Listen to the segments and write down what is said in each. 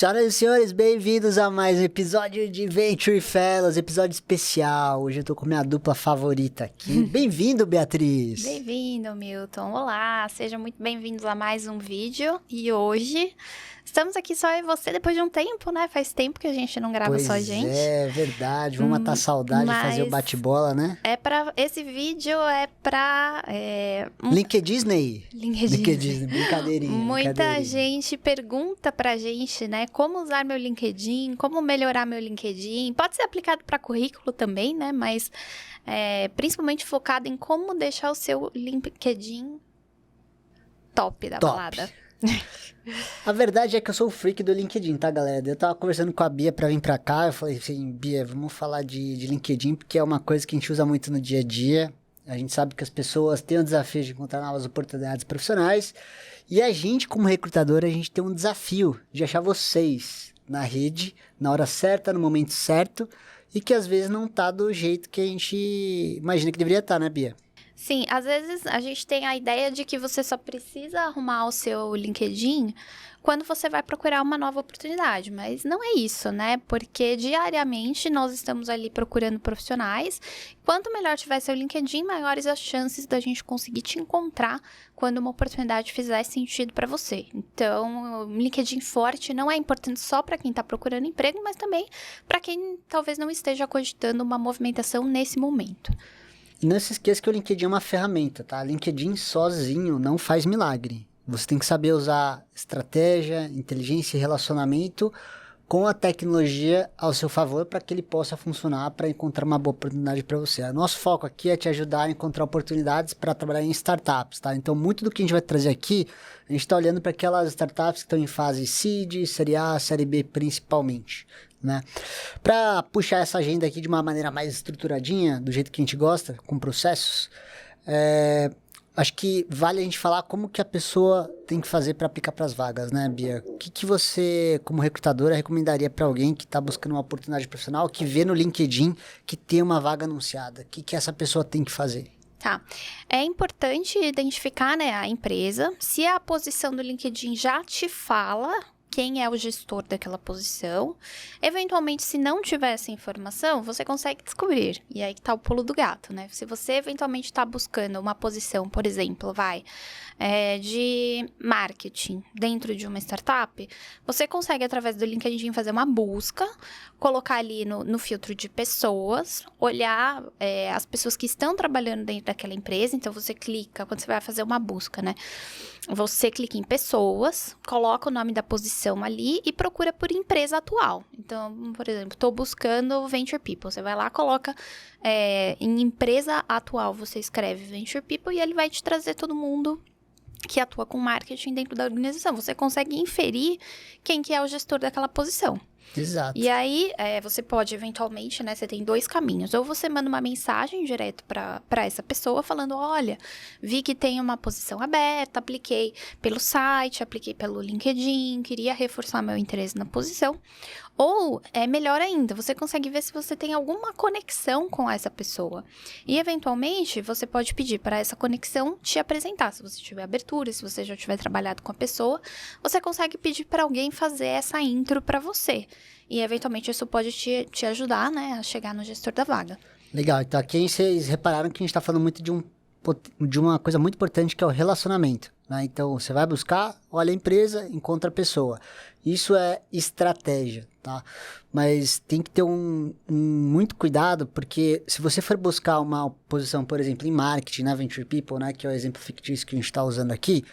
Senhoras e senhores, bem-vindos a mais um episódio de Venture Fellows, episódio especial. Hoje eu tô com minha dupla favorita aqui. Bem-vindo, Beatriz! Bem-vindo, Milton. Olá, sejam muito bem-vindos a mais um vídeo. E hoje estamos aqui só eu e você depois de um tempo, né? Faz tempo que a gente não grava só a gente. É verdade, vamos matar a saudade de fazer o bate-bola, né? Esse vídeo é pra... LinkedIn. LinkedIn, brincadeirinha. Muita gente pergunta pra gente, né? Como usar meu LinkedIn, como melhorar meu LinkedIn. Pode ser aplicado para currículo também, né? Mas principalmente focado em como deixar o seu LinkedIn top da balada. A verdade é que eu sou o freak do LinkedIn, tá, galera? Eu tava conversando com a Bia pra vir pra cá, eu falei assim, Bia, vamos falar de LinkedIn, porque é uma coisa que a gente usa muito no dia a dia. A gente sabe que as pessoas têm o desafio de encontrar novas oportunidades profissionais, e a gente, como recrutador, a gente tem um desafio de achar vocês na rede, na hora certa, no momento certo, e que às vezes não tá do jeito que a gente imagina que deveria estar, né, Bia? Sim, às vezes a gente tem a ideia de que você só precisa arrumar o seu LinkedIn quando você vai procurar uma nova oportunidade, mas não é isso, né? Porque diariamente nós estamos ali procurando profissionais. Quanto melhor tiver seu LinkedIn, maiores as chances da gente conseguir te encontrar quando uma oportunidade fizer sentido para você. Então, o LinkedIn forte não é importante só para quem está procurando emprego, mas também para quem talvez não esteja cogitando uma movimentação nesse momento. E não se esqueça que o LinkedIn é uma ferramenta, tá? LinkedIn sozinho não faz milagre. Você tem que saber usar estratégia, inteligência e relacionamento com a tecnologia ao seu favor para que ele possa funcionar para encontrar uma boa oportunidade para você. O nosso foco aqui é te ajudar a encontrar oportunidades para trabalhar em startups, tá? Então, muito do que a gente vai trazer aqui, a gente está olhando para aquelas startups que estão em fase Seed, Série A, Série B principalmente, né? Para puxar essa agenda aqui de uma maneira mais estruturadinha, do jeito que a gente gosta, com processos, acho que vale a gente falar como que a pessoa tem que fazer para aplicar para as vagas, né, Bia? O que você, como recrutadora, recomendaria para alguém que está buscando uma oportunidade profissional, que vê no LinkedIn que tem uma vaga anunciada? O que essa pessoa tem que fazer? Tá. É importante identificar, né, a empresa. Se a posição do LinkedIn já te fala quem é o gestor daquela posição. Eventualmente, se não tiver essa informação, você consegue descobrir. E aí que tá o pulo do gato, né? Se você eventualmente está buscando uma posição, por exemplo, de marketing dentro de uma startup, você consegue, através do LinkedIn, fazer uma busca, colocar ali no filtro de pessoas, olhar as pessoas que estão trabalhando dentro daquela empresa. Então, você clica, quando você vai fazer uma busca, né? Você clica em pessoas, coloca o nome da posição ali e procura por empresa atual. Então, por exemplo, estou buscando Venture People. Você vai lá, coloca em empresa atual, você escreve Venture People e ele vai te trazer todo mundo que atua com marketing dentro da organização. Você consegue inferir quem que é o gestor daquela posição. Exato. E aí, você pode, eventualmente, né, você tem dois caminhos. Ou você manda uma mensagem direto para essa pessoa, falando, olha, vi que tem uma posição aberta, apliquei pelo site, apliquei pelo LinkedIn, queria reforçar meu interesse na posição. Ou, melhor ainda, você consegue ver se você tem alguma conexão com essa pessoa. E, eventualmente, você pode pedir para essa conexão te apresentar. Se você tiver abertura, se você já tiver trabalhado com a pessoa, você consegue pedir para alguém fazer essa intro para você. E, eventualmente, isso pode te ajudar, né, a chegar no gestor da vaga. Legal. Então, aqui vocês repararam que a gente está falando muito de uma coisa muito importante, que é o relacionamento, né? Então, você vai buscar, olha a empresa, encontra a pessoa. Isso é estratégia, tá? Mas tem que ter muito cuidado, porque se você for buscar uma posição, por exemplo, em marketing, né, Venture People, né, que é o exemplo fictício que a gente está usando aqui,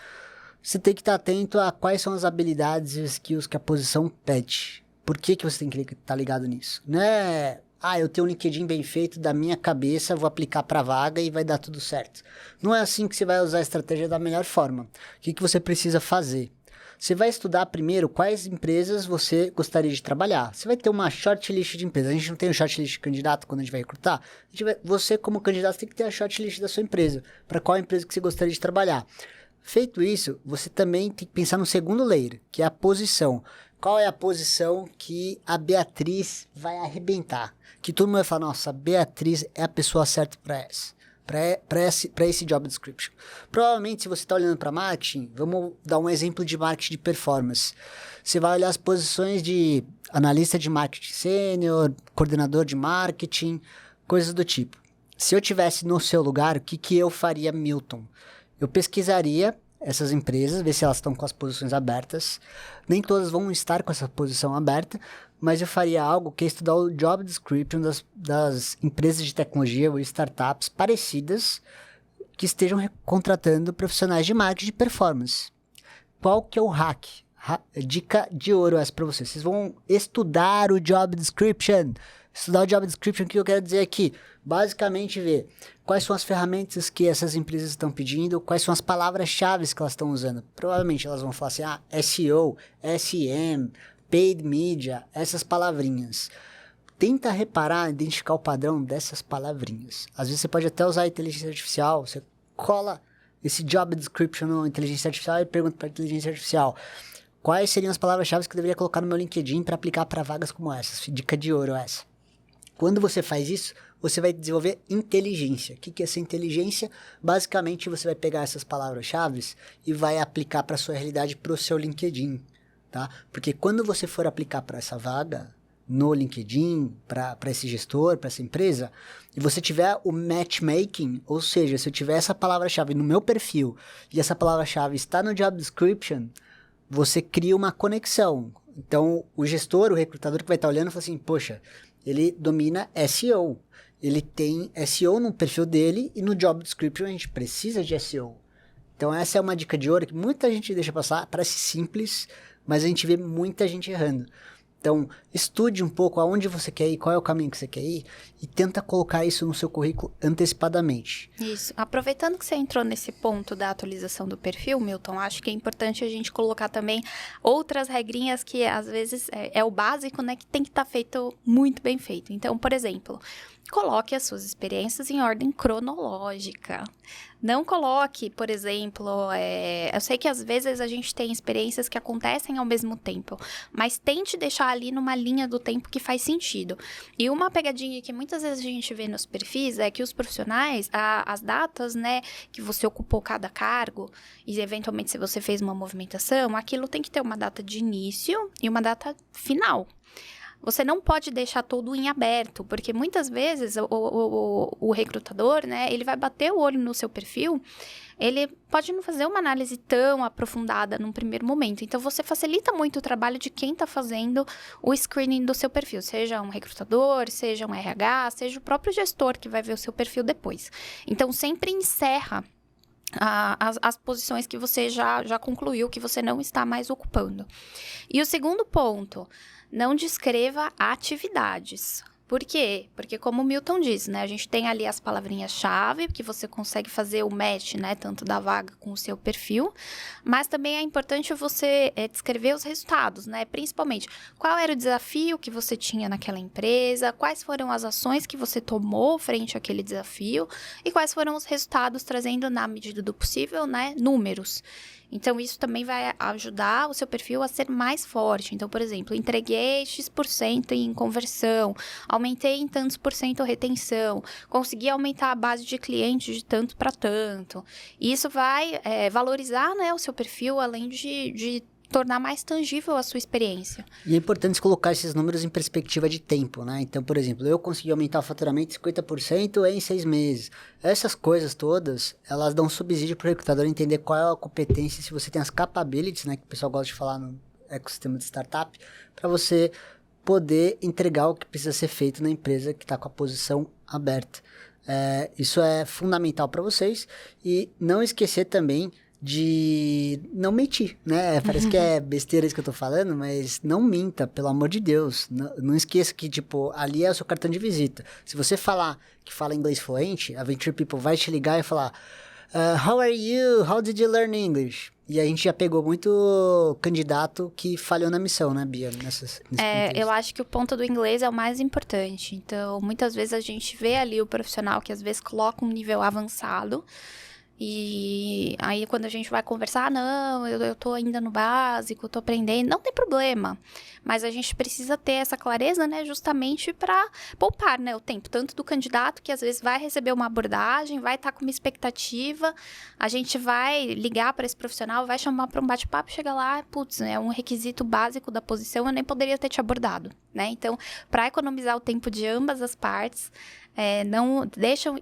você tem que estar atento a quais são as habilidades e skills que a posição pede. Por que você tem que estar ligado nisso? Não é, eu tenho um LinkedIn bem feito da minha cabeça, vou aplicar para a vaga e vai dar tudo certo. Não é assim que você vai usar a estratégia da melhor forma. O que você precisa fazer? Você vai estudar primeiro quais empresas você gostaria de trabalhar. Você vai ter uma shortlist de empresas. A gente não tem um shortlist de candidato quando a gente vai recrutar. Você, como candidato, tem que ter a shortlist da sua empresa. Para qual empresa que você gostaria de trabalhar. Feito isso, você também tem que pensar no segundo layer, que é a posição. Qual é a posição que a Beatriz vai arrebentar? Que todo mundo vai falar, nossa, a Beatriz é a pessoa certa para essa. para esse job description. Provavelmente, se você está olhando para marketing, vamos dar um exemplo de marketing de performance. Você vai olhar as posições de analista de marketing sênior, coordenador de marketing, coisas do tipo. Se eu tivesse no seu lugar, o que eu faria, Milton? Eu pesquisaria essas empresas, ver se elas estão com as posições abertas. Nem todas vão estar com essa posição aberta, mas eu faria algo que é estudar o job description das empresas de tecnologia ou startups parecidas que estejam contratando profissionais de marketing de performance. Qual que é o hack? Dica de ouro essa para vocês. Vocês vão estudar o job description. Estudar o job description, o que eu quero dizer aqui? Basicamente ver quais são as ferramentas que essas empresas estão pedindo, quais são as palavras-chave que elas estão usando. Provavelmente elas vão falar assim, SEO, SEM, Paid Media, essas palavrinhas. Tenta reparar, identificar o padrão dessas palavrinhas. Às vezes você pode até usar a inteligência artificial, você cola esse job description na inteligência artificial e pergunta para a inteligência artificial quais seriam as palavras-chave que eu deveria colocar no meu LinkedIn para aplicar para vagas como essas. Dica de ouro essa. Quando você faz isso, você vai desenvolver inteligência. O que é essa inteligência? Basicamente, você vai pegar essas palavras-chave e vai aplicar para a sua realidade, para o seu LinkedIn, tá? Porque quando você for aplicar para essa vaga no LinkedIn, para esse gestor, para essa empresa, e você tiver o matchmaking, ou seja, se eu tiver essa palavra-chave no meu perfil e essa palavra-chave está no job description, você cria uma conexão. Então, o gestor, o recrutador que vai estar olhando, fala assim, poxa, ele domina SEO. Ele tem SEO no perfil dele e no job description a gente precisa de SEO. Então, essa é uma dica de ouro que muita gente deixa passar. Parece simples, mas a gente vê muita gente errando. Então, estude um pouco aonde você quer ir, qual é o caminho que você quer ir e tenta colocar isso no seu currículo antecipadamente. Isso. Aproveitando que você entrou nesse ponto da atualização do perfil, Milton, acho que é importante a gente colocar também outras regrinhas que às vezes é o básico, né, que tem que estar feito muito bem feito. Então, por exemplo, coloque as suas experiências em ordem cronológica. Não coloque, por exemplo, eu sei que às vezes a gente tem experiências que acontecem ao mesmo tempo, mas tente deixar ali numa linha do tempo que faz sentido. E uma pegadinha que muitas vezes a gente vê nos perfis é que os profissionais, as datas, né, que você ocupou cada cargo, e eventualmente se você fez uma movimentação, aquilo tem que ter uma data de início e uma data final. Você não pode deixar tudo em aberto, porque muitas vezes o recrutador, né, ele vai bater o olho no seu perfil, ele pode não fazer uma análise tão aprofundada num primeiro momento. Então, você facilita muito o trabalho de quem está fazendo o screening do seu perfil, seja um recrutador, seja um RH, seja o próprio gestor que vai ver o seu perfil depois. Então, sempre encerra as posições que você já concluiu, que você não está mais ocupando. E o segundo ponto, não descreva atividades. Por quê? Porque como o Milton disse, né? A gente tem ali as palavrinhas-chave, que você consegue fazer o match, né? Tanto da vaga com o seu perfil. Mas também é importante você descrever os resultados, né? Principalmente, qual era o desafio que você tinha naquela empresa, quais foram as ações que você tomou frente àquele desafio e quais foram os resultados, trazendo, na medida do possível, né? Números. Então, isso também vai ajudar o seu perfil a ser mais forte. Então, por exemplo, entreguei X% em conversão, aumentei em tantos por cento a retenção, consegui aumentar a base de clientes de tanto para tanto. E isso vai valorizar, né, o seu perfil, além de tornar mais tangível a sua experiência. E é importante colocar esses números em perspectiva de tempo, né? Então, por exemplo, eu consegui aumentar o faturamento 50% em 6 meses. Essas coisas todas, elas dão subsídio para o recrutador entender qual é a competência, se você tem as capabilities, né? Que o pessoal gosta de falar no ecossistema de startup, para você poder entregar o que precisa ser feito na empresa que está com a posição aberta. Isso é fundamental para vocês. E não esquecer também de não mentir, né? Parece que é besteira isso que eu tô falando, mas não minta, pelo amor de Deus. Não esqueça que, tipo, ali é o seu cartão de visita. Se você falar que fala inglês fluente, a Venture People vai te ligar e falar How are you? How did you learn English? E a gente já pegou muito candidato que falhou na missão, né, Bia? Eu acho que o ponto do inglês é o mais importante. Então, muitas vezes a gente vê ali o profissional que às vezes coloca um nível avançado E aí, quando a gente vai conversar, não, eu tô ainda no básico, tô aprendendo, não tem problema. Mas a gente precisa ter essa clareza, né, justamente para poupar, né, o tempo, tanto do candidato, que às vezes vai receber uma abordagem, vai estar com uma expectativa, a gente vai ligar para esse profissional, vai chamar para um bate-papo, chega lá, putz, é um requisito básico da posição, eu nem poderia ter te abordado, né? Então, para economizar o tempo de ambas as partes, não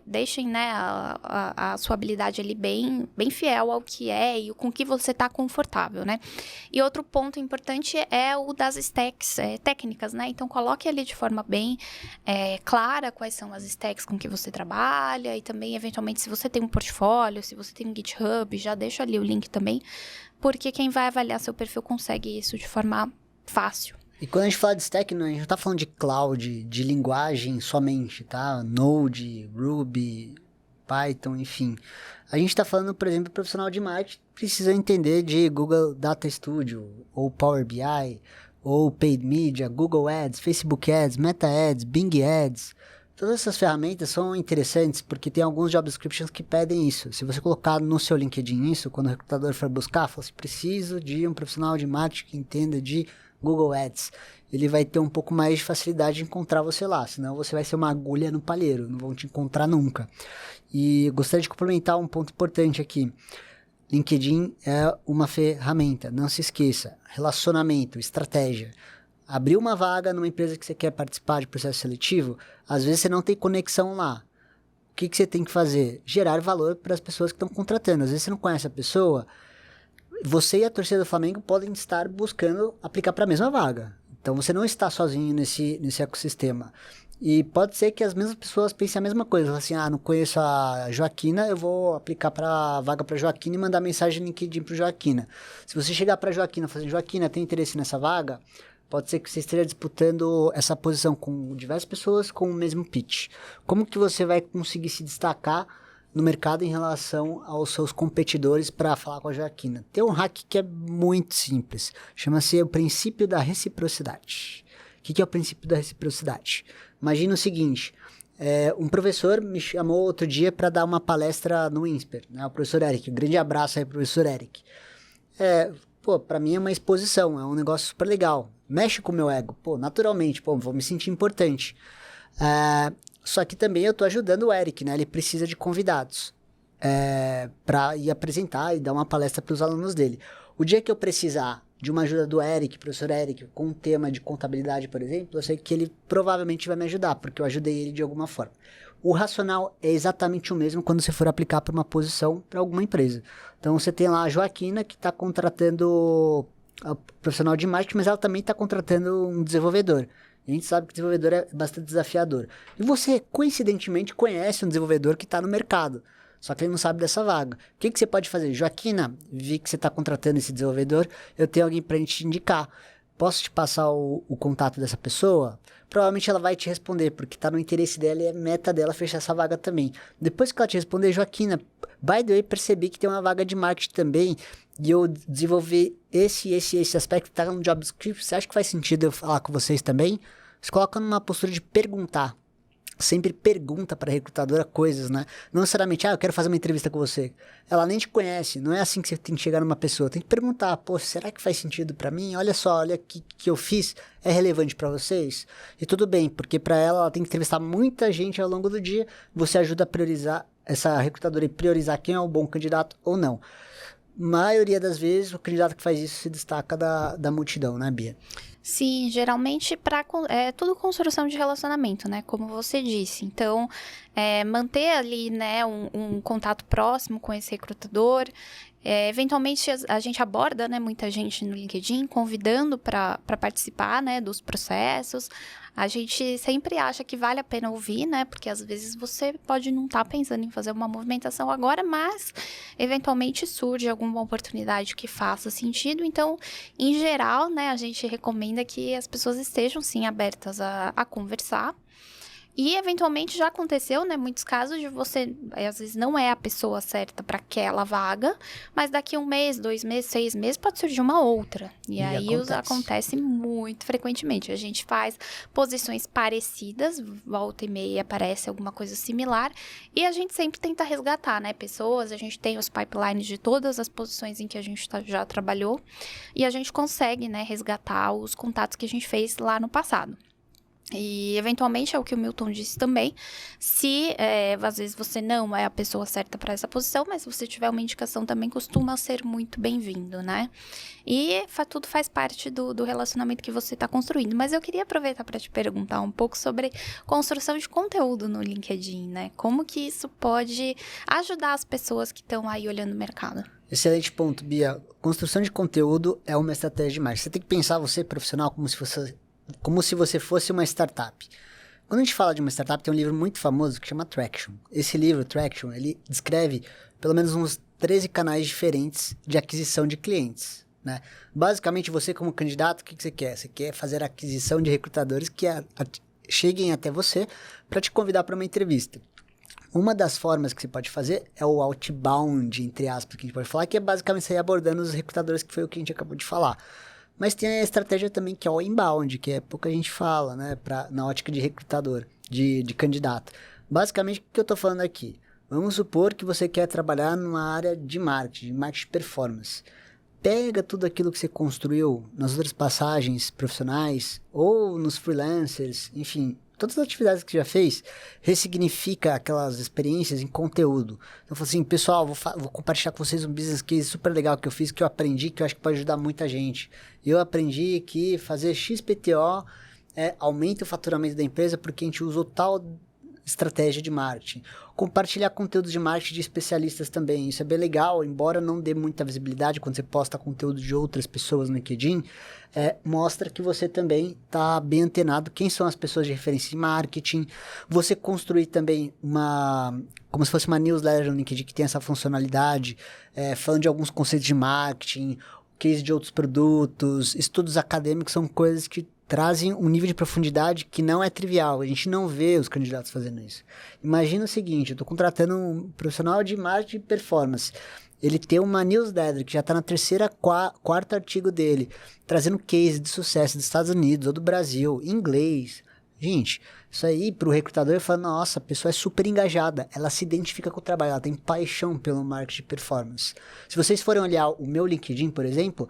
deixem, né, a sua habilidade ali bem fiel ao que é e com o que você está confortável, né? E outro ponto importante é o das stacks técnicas, né? Então, coloque ali de forma bem clara quais são as stacks com que você trabalha e também, eventualmente, se você tem um portfólio, se você tem um GitHub, já deixa ali o link também, porque quem vai avaliar seu perfil consegue isso de forma fácil. E quando a gente fala de stack, a gente não tá falando de cloud, de linguagem somente, tá? Node, Ruby, Python, enfim. A gente tá falando, por exemplo, profissional de marketing precisa entender de Google Data Studio, ou Power BI, ou Paid Media, Google Ads, Facebook Ads, Meta Ads, Bing Ads. Todas essas ferramentas são interessantes porque tem alguns job descriptions que pedem isso. Se você colocar no seu LinkedIn isso, quando o recrutador for buscar, fala assim, preciso de um profissional de marketing que entenda de Google Ads, ele vai ter um pouco mais de facilidade de encontrar você lá, senão você vai ser uma agulha no palheiro, não vão te encontrar nunca. E gostaria de complementar um ponto importante aqui. LinkedIn é uma ferramenta, não se esqueça, relacionamento, estratégia. Abriu uma vaga numa empresa que você quer participar de processo seletivo, às vezes você não tem conexão lá. O que você tem que fazer? Gerar valor para as pessoas que estão contratando. Às vezes você não conhece a pessoa, você e a torcida do Flamengo podem estar buscando aplicar para a mesma vaga. Então, você não está sozinho nesse ecossistema. E pode ser que as mesmas pessoas pensem a mesma coisa. Assim, não conheço a Joaquina, eu vou aplicar para a vaga para Joaquina e mandar mensagem no LinkedIn para Joaquina. Se você chegar para Joaquina e falar assim, Joaquina, tem interesse nessa vaga? Pode ser que você esteja disputando essa posição com diversas pessoas com o mesmo pitch. Como que você vai conseguir se destacar no mercado em relação aos seus competidores para falar com a Joaquina? Tem um hack que é muito simples, chama-se o princípio da reciprocidade. O que é o princípio da reciprocidade? Imagina o seguinte, um professor me chamou outro dia para dar uma palestra no INSPER, né? O professor Eric, um grande abraço aí, professor Eric. Para mim é uma exposição, é um negócio super legal, mexe com o meu ego, naturalmente, vou me sentir importante. Só que também eu estou ajudando o Eric, né? Ele precisa de convidados para ir apresentar e dar uma palestra para os alunos dele. O dia que eu precisar de uma ajuda do Eric, professor Eric, com um tema de contabilidade, por exemplo, eu sei que ele provavelmente vai me ajudar, porque eu ajudei ele de alguma forma. O racional é exatamente o mesmo quando você for aplicar para uma posição para alguma empresa. Então, você tem lá a Joaquina, que está contratando a profissional de marketing, mas ela também está contratando um desenvolvedor. A gente sabe que desenvolvedor é bastante desafiador. E você, coincidentemente, conhece um desenvolvedor que está no mercado, só que ele não sabe dessa vaga. O que você pode fazer? Joaquina, vi que você está contratando esse desenvolvedor, eu tenho alguém para te indicar. Posso te passar o contato dessa pessoa? Provavelmente ela vai te responder, porque está no interesse dela e é meta dela fechar essa vaga também. Depois que ela te responder, Joaquina, by the way, percebi que tem uma vaga de marketing também, e eu desenvolver esse aspecto que está no job description. Você acha que faz sentido eu falar com vocês também? Você coloca numa postura de perguntar. Sempre pergunta para a recrutadora coisas, né? Não necessariamente, eu quero fazer uma entrevista com você. Ela nem te conhece, não é assim que você tem que chegar numa pessoa. Tem que perguntar, será que faz sentido para mim? Olha só, olha o que eu fiz, é relevante para vocês? E tudo bem, porque para ela tem que entrevistar muita gente ao longo do dia, você ajuda a priorizar, essa recrutadora e priorizar quem é o bom candidato ou não. Maioria das vezes, o candidato que faz isso se destaca da multidão, né, Bia? Sim, geralmente é tudo construção de relacionamento, né? Como você disse. Então, manter ali, né, um contato próximo com esse recrutador. Eventualmente, a gente aborda, né, muita gente no LinkedIn, convidando para participar, né, dos processos. A gente sempre acha que vale a pena ouvir, né? Porque às vezes você pode não estar pensando em fazer uma movimentação agora, mas eventualmente surge alguma oportunidade que faça sentido. Então, em geral, né, a gente recomenda que as pessoas estejam sim abertas a conversar. E, eventualmente, já aconteceu, né? Muitos casos de você, às vezes, não é a pessoa certa para aquela vaga, mas daqui 1 mês, 2 meses, 6 meses, pode surgir uma outra. E aí acontece muito frequentemente. A gente faz posições parecidas, volta e meia aparece alguma coisa similar, e a gente sempre tenta resgatar, né? Pessoas, a gente tem os pipelines de todas as posições em que a gente já trabalhou, e a gente consegue, né, resgatar os contatos que a gente fez lá no passado. E, eventualmente, é o que o Milton disse também, se, às vezes, você não é a pessoa certa para essa posição, mas se você tiver uma indicação também, costuma ser muito bem-vindo, né? E tudo faz parte do relacionamento que você está construindo. Mas eu queria aproveitar para te perguntar um pouco sobre construção de conteúdo no LinkedIn, né? Como que isso pode ajudar as pessoas que estão aí olhando o mercado? Excelente ponto, Bia. Construção de conteúdo é uma estratégia de marketing. Você tem que pensar você, profissional, como se você fosse uma startup. Quando a gente fala de uma startup, tem um livro muito famoso que chama Traction. Esse livro, Traction, ele descreve pelo menos uns 13 canais diferentes de aquisição de clientes, né? Basicamente, você como candidato, o que você quer? Você quer fazer a aquisição de recrutadores que cheguem até você para te convidar para uma entrevista. Uma das formas que você pode fazer é o outbound, entre aspas, que a gente pode falar, que é basicamente sair abordando os recrutadores, que foi o que a gente acabou de falar. Mas tem a estratégia também que é o inbound, que é pouca gente fala, né, na ótica de recrutador, de candidato. Basicamente, o que eu estou falando aqui? Vamos supor que você quer trabalhar numa área de marketing performance. Pega tudo aquilo que você construiu nas outras passagens profissionais ou nos freelancers, enfim, todas as atividades que você já fez, ressignifica aquelas experiências em conteúdo. Então, falo assim, pessoal, vou compartilhar com vocês um business case super legal que eu fiz, que eu aprendi, que eu acho que pode ajudar muita gente. Eu aprendi que fazer XPTO aumenta o faturamento da empresa porque a gente usou tal estratégia de marketing. Compartilhar conteúdos de marketing de especialistas também, isso é bem legal, embora não dê muita visibilidade quando você posta conteúdo de outras pessoas no LinkedIn, mostra que você também está bem antenado quem são as pessoas de referência de marketing. Você construir também como se fosse uma newsletter no LinkedIn que tem essa funcionalidade, falando de alguns conceitos de marketing, case de outros produtos, estudos acadêmicos, são coisas que trazem um nível de profundidade que não é trivial. A gente não vê os candidatos fazendo isso. Imagina o seguinte, eu estou contratando um profissional de marketing e performance. Ele tem uma newsletter que já está na quarto artigo dele, trazendo case de sucesso dos Estados Unidos ou do Brasil, em inglês. Gente, isso aí para o recrutador ele fala, nossa, a pessoa é super engajada, ela se identifica com o trabalho, ela tem paixão pelo marketing de performance. Se vocês forem olhar o meu LinkedIn, por exemplo,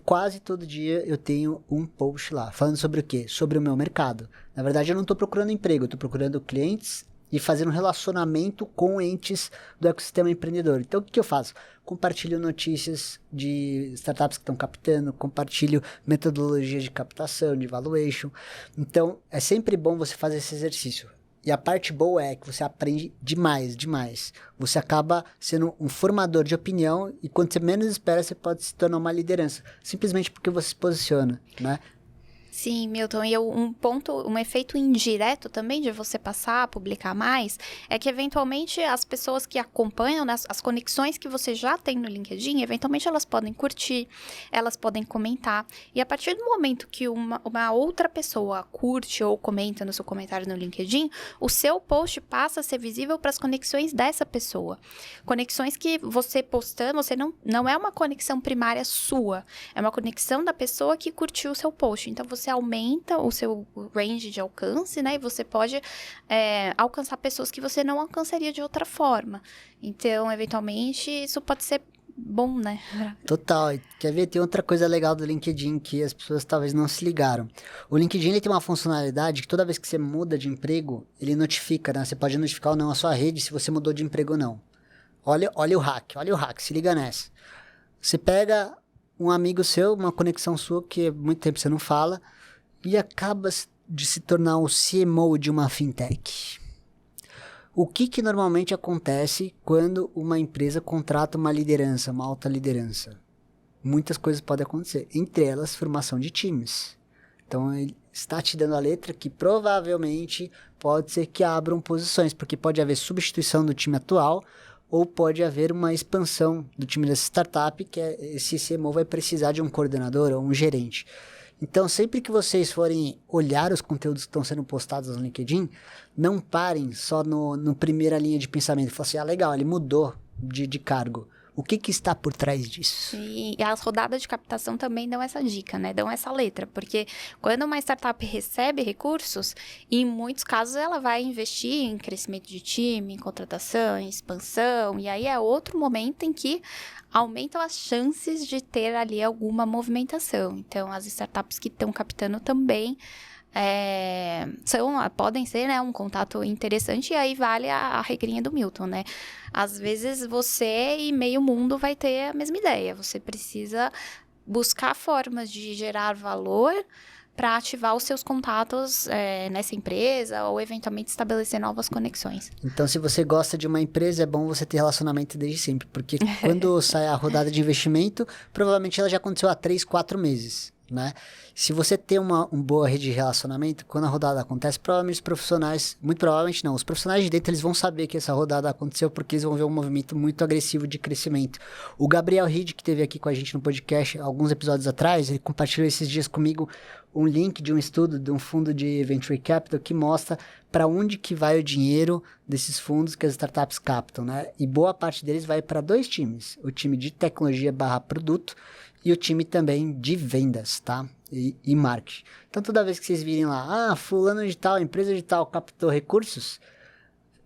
quase todo dia eu tenho um post lá, falando sobre o quê? Sobre o meu mercado. Na verdade, eu não estou procurando emprego, eu estou procurando clientes e fazendo um relacionamento com entes do ecossistema empreendedor. Então, o que eu faço? Compartilho notícias de startups que estão captando, compartilho metodologias de captação, de valuation. Então, é sempre bom você fazer esse exercício. E a parte boa é que você aprende demais, demais. Você acaba sendo um formador de opinião e quando você menos espera, você pode se tornar uma liderança. Simplesmente porque você se posiciona, né? Sim, Milton, e um efeito indireto também de você passar a publicar mais, é que eventualmente as pessoas que acompanham, né, as conexões que você já tem no LinkedIn, eventualmente elas podem curtir, elas podem comentar, e a partir do momento que uma outra pessoa curte ou comenta no seu comentário no LinkedIn, o seu post passa a ser visível para as conexões dessa pessoa. Conexões que você postando, você não é uma conexão primária sua, é uma conexão da pessoa que curtiu o seu post, então você aumenta o seu range de alcance, né? E você pode alcançar pessoas que você não alcançaria de outra forma. Então, eventualmente, isso pode ser bom, né? Total. Quer ver? Tem outra coisa legal do LinkedIn que as pessoas talvez não se ligaram. O LinkedIn ele tem uma funcionalidade que toda vez que você muda de emprego, ele notifica, né? Você pode notificar ou não a sua rede se você mudou de emprego ou não. Olha o hack, se liga nessa. Você pega um amigo seu, uma conexão sua que há muito tempo você não fala, e acaba de se tornar o CMO de uma fintech. O que normalmente acontece quando uma empresa contrata uma liderança, uma alta liderança? Muitas coisas podem acontecer, entre elas formação de times. Então ele está te dando a letra que provavelmente pode ser que abram posições, porque pode haver substituição do time atual, ou pode haver uma expansão do time dessa startup, que esse CMO vai precisar de um coordenador ou um gerente. Então, sempre que vocês forem olhar os conteúdos que estão sendo postados no LinkedIn, não parem só no primeira linha de pensamento. Falem assim, legal, ele mudou de cargo. O que está por trás disso? E as rodadas de captação também dão essa dica, né? Dão essa letra, porque quando uma startup recebe recursos, em muitos casos ela vai investir em crescimento de time, em contratação, em expansão, e aí é outro momento em que aumentam as chances de ter ali alguma movimentação. Então, as startups que estão captando também podem ser, né, um contato interessante, e aí vale a regrinha do Milton, né? Às vezes você e meio mundo vai ter a mesma ideia. Você precisa buscar formas de gerar valor para ativar os seus contatos nessa empresa ou eventualmente estabelecer novas conexões. Então, se você gosta de uma empresa, é bom você ter relacionamento desde sempre, porque quando sai a rodada de investimento, provavelmente ela já aconteceu há 3, 4 meses. Né? Se você tem uma boa rede de relacionamento, quando a rodada acontece, provavelmente os profissionais, muito provavelmente não, os profissionais de dentro eles vão saber que essa rodada aconteceu porque eles vão ver um movimento muito agressivo de crescimento. O Gabriel Reed, que esteve aqui com a gente no podcast alguns episódios atrás, ele compartilhou esses dias comigo um link de um estudo de um fundo de Venture Capital que mostra para onde que vai o dinheiro desses fundos que as startups captam, né? E boa parte deles vai para 2 times, o time de tecnologia / produto e o time também de vendas, tá? E marketing. Então, toda vez que vocês virem lá, fulano de tal, empresa de tal, captou recursos,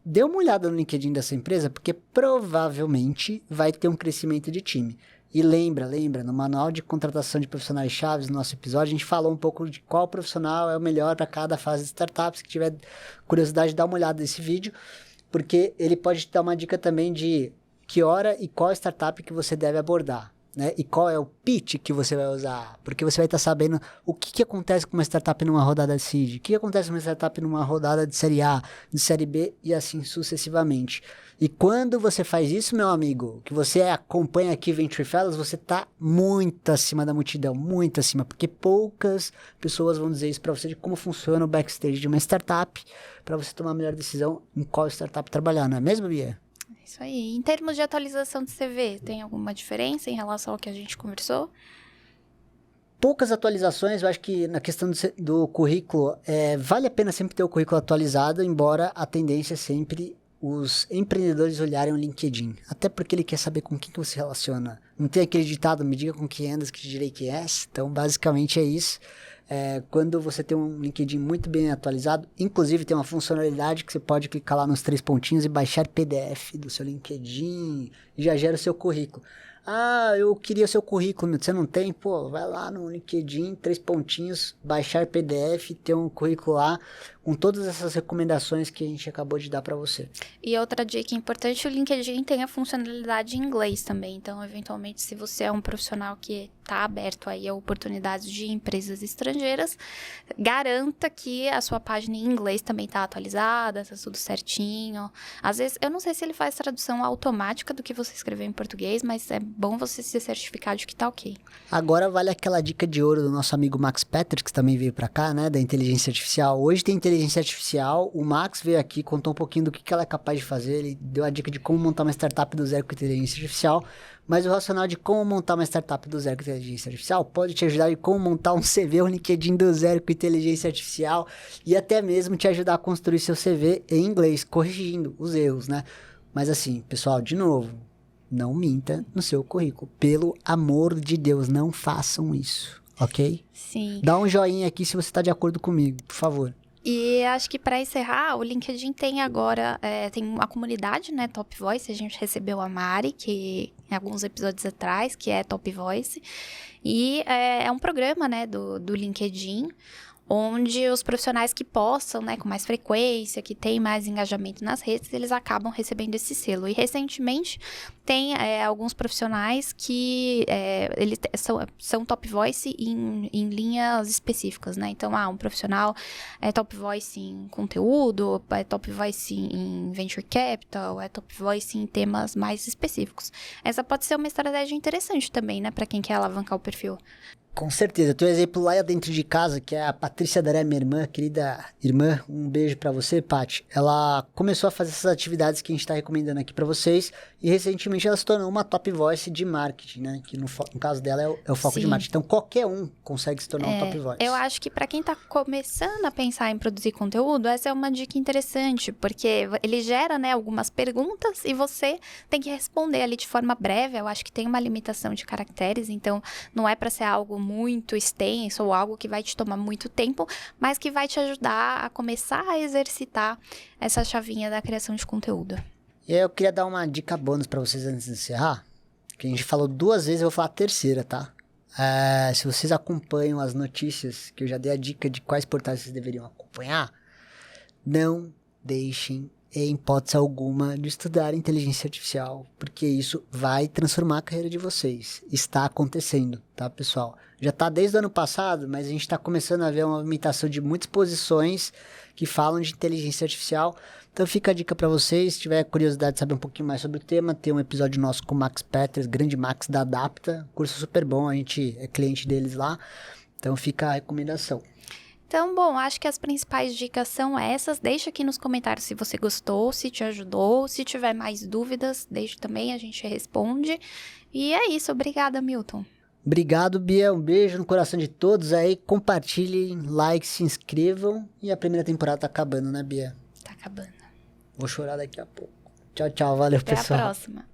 dê uma olhada no LinkedIn dessa empresa, porque provavelmente vai ter um crescimento de time. E lembra, no manual de contratação de profissionais chaves, no nosso episódio, a gente falou um pouco de qual profissional é o melhor para cada fase de startups. Se tiver curiosidade, dá uma olhada nesse vídeo, porque ele pode te dar uma dica também de que hora e qual startup que você deve abordar. Né? E qual é o pitch que você vai usar, porque você vai estar sabendo o que acontece com uma startup numa rodada de seed, o que acontece com uma startup numa rodada de série A, de série B e assim sucessivamente. E quando você faz isso, meu amigo, que você acompanha aqui Venture Fellows, você está muito acima da multidão, muito acima, porque poucas pessoas vão dizer isso para você de como funciona o backstage de uma startup, para você tomar a melhor decisão em qual startup trabalhar, não é mesmo, Bia? Isso aí. Em termos de atualização de CV, tem alguma diferença em relação ao que a gente conversou? Poucas atualizações, eu acho que na questão do currículo, vale a pena sempre ter o currículo atualizado, embora a tendência é sempre os empreendedores olharem o LinkedIn. Até porque ele quer saber com quem que você se relaciona. Não tem aquele ditado, me diga com quem andas que te direi quem és. Então, basicamente é isso. Quando você tem um LinkedIn muito bem atualizado, inclusive tem uma funcionalidade que você pode clicar lá nos 3 pontinhos e baixar PDF do seu LinkedIn e já gera o seu currículo. Eu queria o seu currículo, você não tem? Pô, vai lá no LinkedIn, 3 pontinhos, baixar PDF, ter um currículo lá com todas essas recomendações que a gente acabou de dar para você. E outra dica importante, o LinkedIn tem a funcionalidade em inglês também, então eventualmente se você é um profissional que está aberto aí a oportunidades de empresas estrangeiras, garanta que a sua página em inglês também está atualizada, está tudo certinho. Às vezes, eu não sei se ele faz tradução automática do que você escreveu em português, mas é bom você se certificar de que tá ok. Agora vale aquela dica de ouro do nosso amigo Max Peters, que também veio para cá, né, da inteligência artificial. Hoje tem inteligência artificial, o Max veio aqui, contou um pouquinho do que ela é capaz de fazer, ele deu a dica de como montar uma startup do zero com inteligência artificial, mas o racional de como montar uma startup do zero com inteligência artificial pode te ajudar em como montar um CV, um LinkedIn do zero com inteligência artificial e até mesmo te ajudar a construir seu CV em inglês, corrigindo os erros, né? Mas assim, pessoal, de novo, não minta no seu currículo. Pelo amor de Deus, não façam isso, ok? Sim. Dá um joinha aqui se você está de acordo comigo, por favor. E acho que para encerrar, o LinkedIn tem agora, tem uma comunidade, né, Top Voice, a gente recebeu a Mari, que em alguns episódios atrás, que é Top Voice, e é um programa, né, do LinkedIn, onde os profissionais que postam, né, com mais frequência, que tem mais engajamento nas redes, eles acabam recebendo esse selo. E recentemente tem alguns profissionais que eles são top voice em linhas específicas, né? Então, um profissional é top voice em conteúdo, é top voice em venture capital, é top voice em temas mais específicos. Essa pode ser uma estratégia interessante também, né, para quem quer alavancar o perfil. Com certeza. Tem um exemplo lá dentro de casa, que é a Patrícia Daré, minha irmã, querida irmã. Um beijo pra você, Paty. Ela começou a fazer essas atividades que a gente tá recomendando aqui pra vocês E recentemente ela se tornou uma top voice de marketing, né? Que no caso dela é o foco de marketing. Então qualquer um consegue se tornar um top voice. Eu acho que para quem tá começando a pensar em produzir conteúdo, essa é uma dica interessante, porque ele gera, né, algumas perguntas e você tem que responder ali de forma breve. Eu acho que tem uma limitação de caracteres, então não é para ser algo muito extenso ou algo que vai te tomar muito tempo, mas que vai te ajudar a começar a exercitar essa chavinha da criação de conteúdo. E aí eu queria dar uma dica bônus para vocês antes de encerrar, que a gente falou 2 vezes, eu vou falar a terceira, tá? Se vocês acompanham as notícias, que eu já dei a dica de quais portais vocês deveriam acompanhar, não deixem, em hipótese alguma, de estudar inteligência artificial, porque isso vai transformar a carreira de vocês. Está acontecendo, tá, pessoal? Já está desde o ano passado, mas a gente está começando a ver uma movimentação de muitas posições que falam de inteligência artificial. Então fica a dica para vocês, se tiver curiosidade de saber um pouquinho mais sobre o tema, tem um episódio nosso com o Max Peters, grande Max da Adapta, curso super bom, a gente é cliente deles lá, então fica a recomendação. Então, bom, acho que as principais dicas são essas. Deixa aqui nos comentários se você gostou, se te ajudou. Se tiver mais dúvidas, deixa também, a gente responde. E é isso, obrigada, Milton. Obrigado, Bia, um beijo no coração de todos aí, compartilhem, like, se inscrevam. E a primeira temporada tá acabando, né, Bia? Tá acabando. Vou chorar daqui a pouco. Tchau, tchau, valeu, Até pessoal. a próxima.